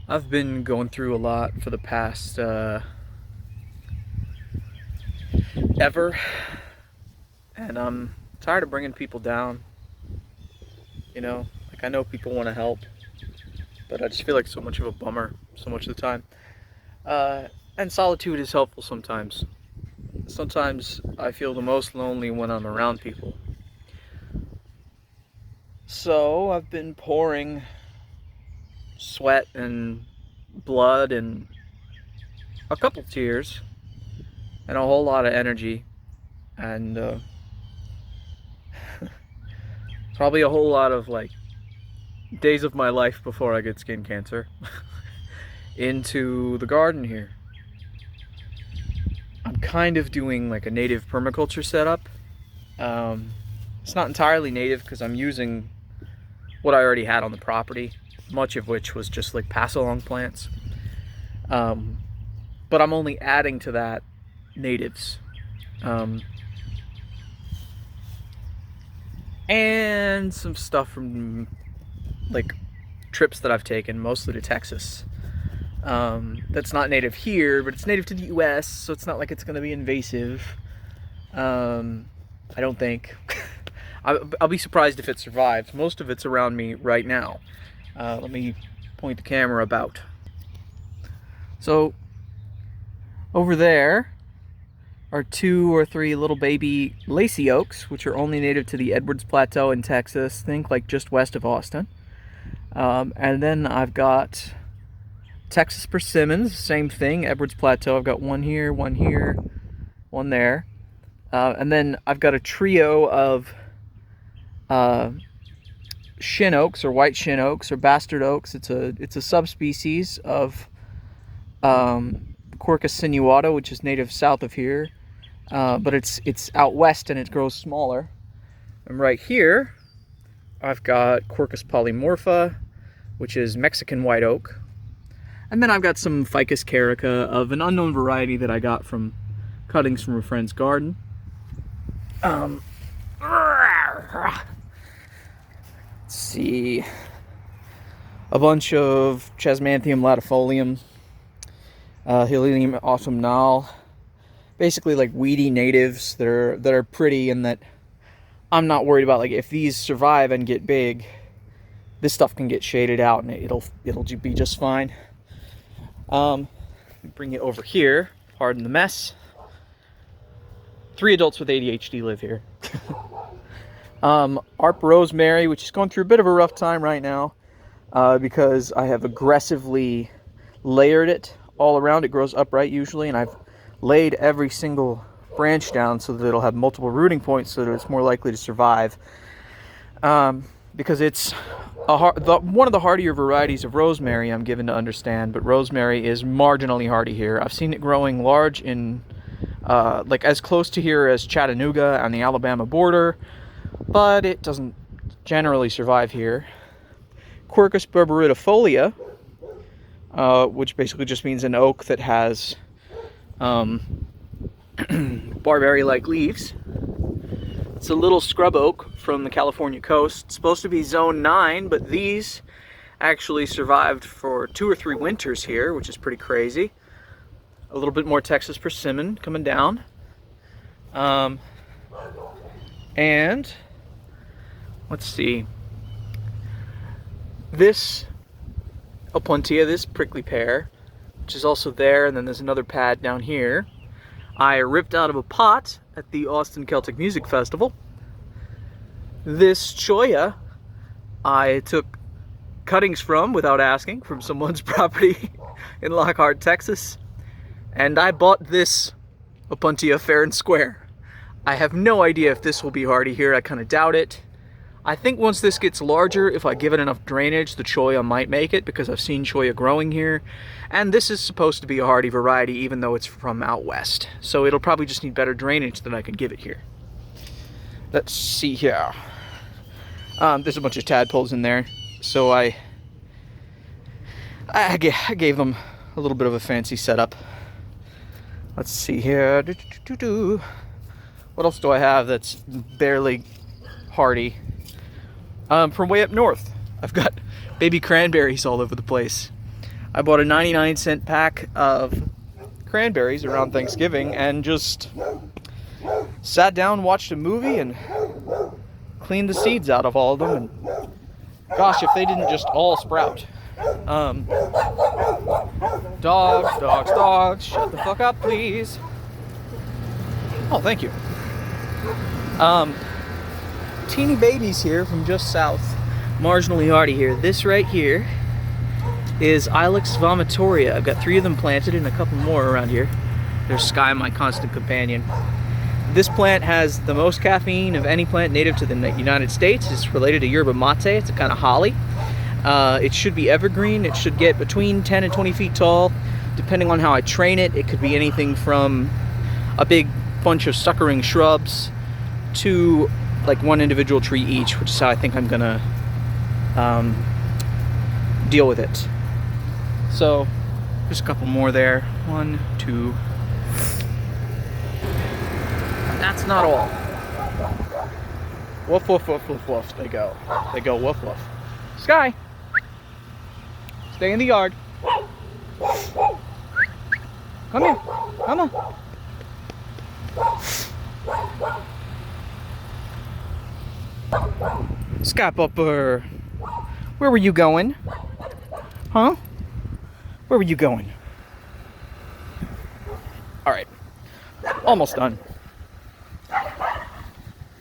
I've been going through a lot for the past ever, and I'm tired of bringing people down. Like I know people want to help, but I just feel like so much of a bummer so much of the time. And solitude is helpful sometimes. Sometimes I feel the most lonely when I'm around people. So I've been pouring sweat and blood and a couple tears and a whole lot of energy and probably a whole lot of like days of my life before I get skin cancer into the garden here. I'm kind of doing like a native permaculture setup. It's not entirely native because I'm using what I already had on the property, much of which was just like pass-along plants. But I'm only adding to that natives. And some stuff from like trips that I've taken, mostly to Texas. That's not native here, but it's native to the US, so it's not like it's going to be invasive. I don't think. I'll be surprised if it survives. Most of it's around me right now. Let me point the camera about. So over there are 2 or 3 little baby lacy oaks, which are only native to the Edwards Plateau in Texas. Think like just west of Austin. And then I've got Texas persimmons, same thing, Edwards Plateau. I've got one here, one there. And then I've got a trio of shin oaks, or white shin oaks, or bastard oaks. It's a subspecies of Quercus sinuata, which is native south of here, but it's out west and it grows smaller. And right here, I've got Quercus polymorpha, which is Mexican white oak. And then I've got some Ficus carica of an unknown variety that I got from cuttings from a friend's garden. Let's see, a bunch of Chesmanthium latifolium, Hylium autumnale, basically like weedy natives that are pretty and that I'm not worried about. Like if these survive and get big, this stuff can get shaded out and it'll be just fine. Bring it over here, pardon the mess. 3 adults with ADHD live here. ARP rosemary, which is going through a bit of a rough time right now because I have aggressively layered it all around. It grows upright usually, and I've laid every single branch down so that it'll have multiple rooting points so that it's more likely to survive. Because it's one of the hardier varieties of rosemary, I'm given to understand, but rosemary is marginally hardy here. I've seen it growing large in like as close to here as Chattanooga on the Alabama border, but it doesn't generally survive here. Quercus berberidifolia, which basically just means an oak that has barberry-like leaves. It's a little scrub oak from the California coast. It's supposed to be zone 9, but these actually survived for 2 or 3 winters here, which is pretty crazy. A little bit more Texas persimmon coming down. And let's see. This Opuntia, this prickly pear, which is also there, and then there's another pad down here, I ripped out of a pot at the Austin Celtic Music Festival. This Cholla I took cuttings from without asking from someone's property in Lockhart, Texas. And I bought this Opuntia fair and square. I have no idea if this will be hardy here. I kind of doubt it. I think once this gets larger, if I give it enough drainage, the Cholla might make it, because I've seen Cholla growing here. And this is supposed to be a hardy variety, even though it's from out west. So it'll probably just need better drainage than I can give it here. Let's see here. There's a bunch of tadpoles in there, so I gave them a little bit of a fancy setup. Let's see here. What else do I have that's barely hardy? From way up north, I've got baby cranberries all over the place. I bought a 99-cent pack of cranberries around Thanksgiving and just sat down, watched a movie, and cleaned the seeds out of all of them. And gosh, if they didn't just all sprout. Dogs, shut the fuck up, please. Oh, thank you. Teeny babies here from just south, marginally hardy here. This right here is Ilex vomitoria. I've got 3 of them planted and a couple more around here. There's Sky, my constant companion. This plant has the most caffeine of any plant native to the United States. It's related to yerba mate. It's a kind of holly. It should be evergreen. It should get between 10 and 20 feet tall. Depending on how I train it, it could be anything from a big bunch of suckering shrubs to like one individual tree each, which is how I think I'm gonna deal with it. So there's a couple more there. 1, 2. That's not all. Woof, woof, woof, woof, woof. They go. They go woof, woof. Sky! Stay in the yard. Come here. Come on. Sky Pupper. Where were you going? Huh? Where were you going? Alright. Almost done.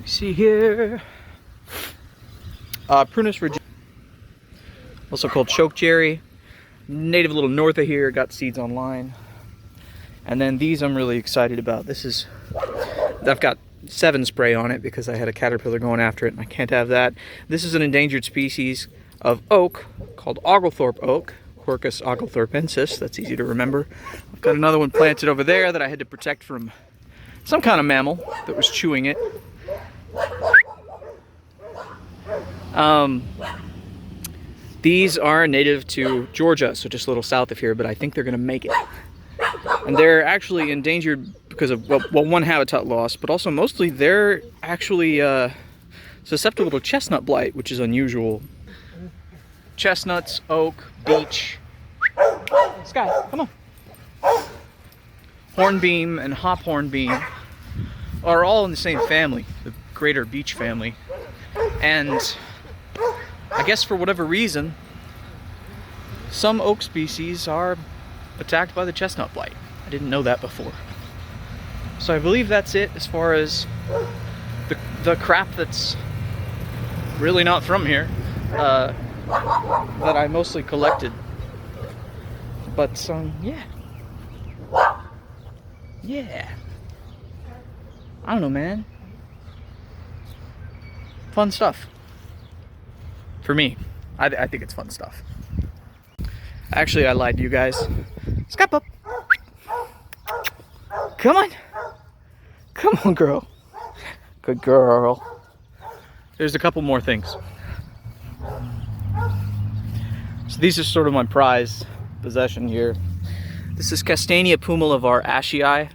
See here. Prunus virginiana. Also called chokecherry. Native a little north of here. Got seeds online. And then these I'm really excited about. This is, I've got 7 spray on it because I had a caterpillar going after it and I can't have that. This is an endangered species of oak called Oglethorpe oak, Quercus oglethorpensis. That's easy to remember. I've got another one planted over there that I had to protect from some kind of mammal that was chewing it. These are native to Georgia, so just a little south of here, but I think they're going to make it. And they're actually endangered because of, well, one, habitat loss, but also mostly they're actually susceptible to chestnut blight, which is unusual. Chestnuts, oak, beech. Sky, come on. Hornbeam and hop hornbeam are all in the same family, the greater beech family. And I guess for whatever reason, some oak species are attacked by the chestnut blight. I didn't know that before. So I believe that's it as far as the crap that's really not from here, that I mostly collected. But yeah. Yeah. I don't know, man. Fun stuff. For me. I think it's fun stuff. Actually, I lied to you guys. Scap up. Come on. Come on, girl. Good girl. There's a couple more things. So these are sort of my prized possession here. This is Castanea pumila ashii.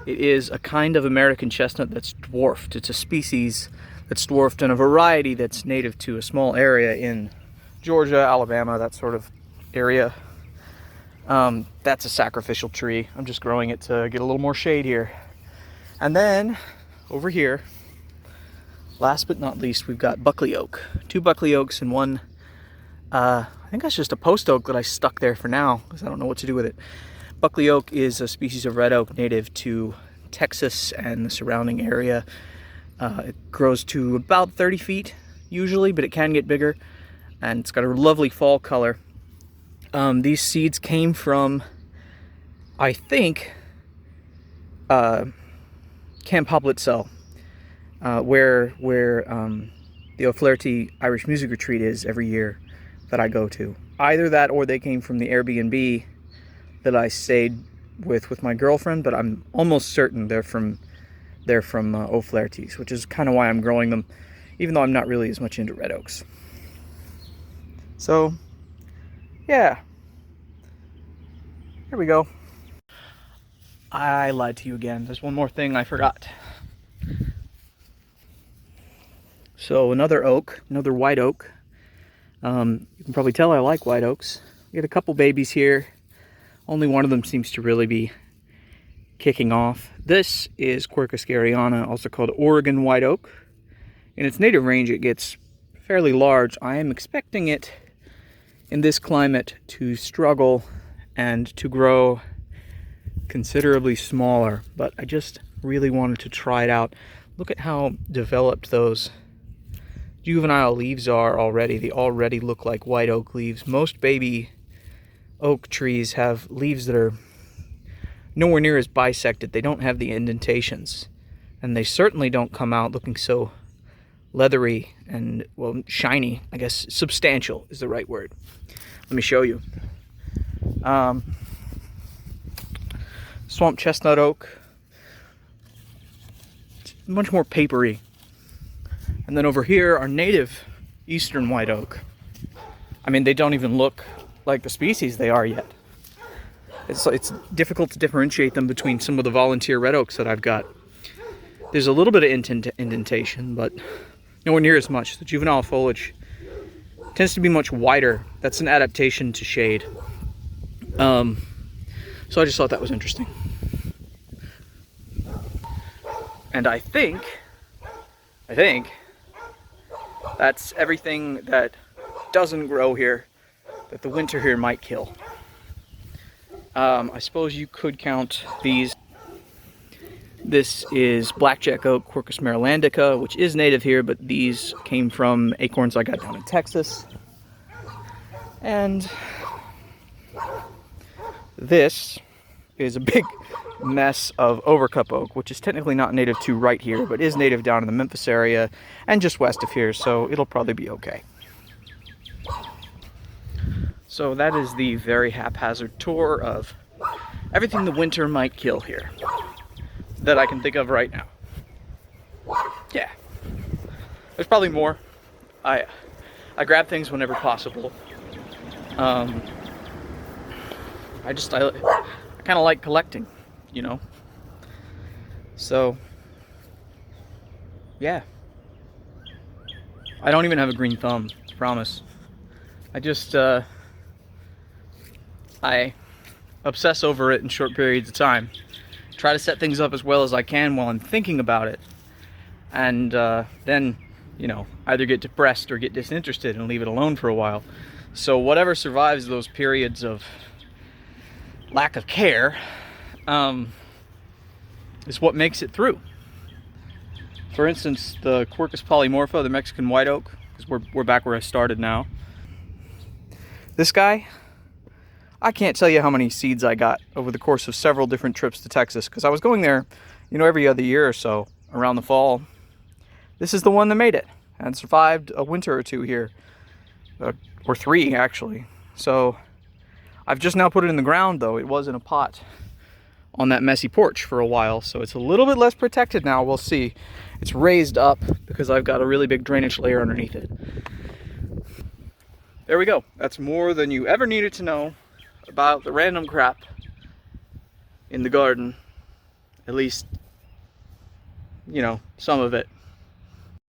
It is a kind of American chestnut that's dwarfed. It's a species that's dwarfed in a variety that's native to a small area in Georgia, Alabama, that sort of area. That's a sacrificial tree. I'm just growing it to get a little more shade here. And then over here, last but not least, we've got Buckley Oak. 2 Buckley Oaks and 1, I think that's just a post oak that I stuck there for now because I don't know what to do with it. Buckley Oak is a species of red oak native to Texas and the surrounding area. It grows to about 30 feet usually, but it can get bigger. And it's got a lovely fall color. These seeds came from, I think, Camp Hoblitzel, where the O'Flaherty Irish Music Retreat is every year that I go to. Either that or they came from the Airbnb that I stayed with my girlfriend, but I'm almost certain they're from O'Flaherty's, which is kind of why I'm growing them, even though I'm not really as much into red oaks. So, yeah. Here we go. I lied to you again. There's one more thing I forgot. So another oak, another white oak. You can probably tell I like white oaks. We got a couple babies here. Only one of them seems to really be kicking off. This is Quercus garryana, also called Oregon white oak. In its native range, it gets fairly large. I am expecting it in this climate to struggle and to grow considerably smaller, but I just really wanted to try it out. Look at how developed those juvenile leaves are already. They already look like white oak leaves. Most baby oak trees have leaves that are nowhere near as bisected. They don't have the indentations, and they certainly don't come out looking so leathery and, well, shiny. I guess substantial is the right word. Let me show you. Swamp chestnut oak, it's much more papery. And then over here are native eastern white oak. I mean, they don't even look like the species they are yet. It's difficult to differentiate them between some of the volunteer red oaks that I've got. There's a little bit of indentation, but nowhere near as much. The juvenile foliage tends to be much wider. That's an adaptation to shade. So I just thought that was interesting. And I think that's everything that doesn't grow here that the winter here might kill. I suppose you could count these. This is blackjack oak, Quercus marylandica, which is native here, but these came from acorns I got down in Texas. And this is a big mess of overcup oak, which is technically not native to right here, but is native down in the Memphis area and just west of here, so it'll probably be okay. So that is the very haphazard tour of everything the winter might kill here that I can think of right now. Yeah, there's probably more. I grab things whenever possible. I kind of like collecting, you know. So yeah, I don't even have a green thumb, I promise. I just I obsess over it in short periods of time. Try to set things up as well as I can while I'm thinking about it, and then, you know, either get depressed or get disinterested and leave it alone for a while. So whatever survives those periods of lack of care is what makes it through. For instance, the Quercus polymorpha, the Mexican white oak, because we're back where I started now. This guy, I can't tell you how many seeds I got over the course of several different trips to Texas, because I was going there, you know, every other year or so around the fall. This is the one that made it and survived a winter or two here, or three actually. So I've just now put it in the ground, though. It was in a pot on that messy porch for a while, so it's a little bit less protected now. We'll see. It's raised up because I've got a really big drainage layer underneath it. There we go. That's more than you ever needed to know about the random crap in the garden. At least, you know, some of it.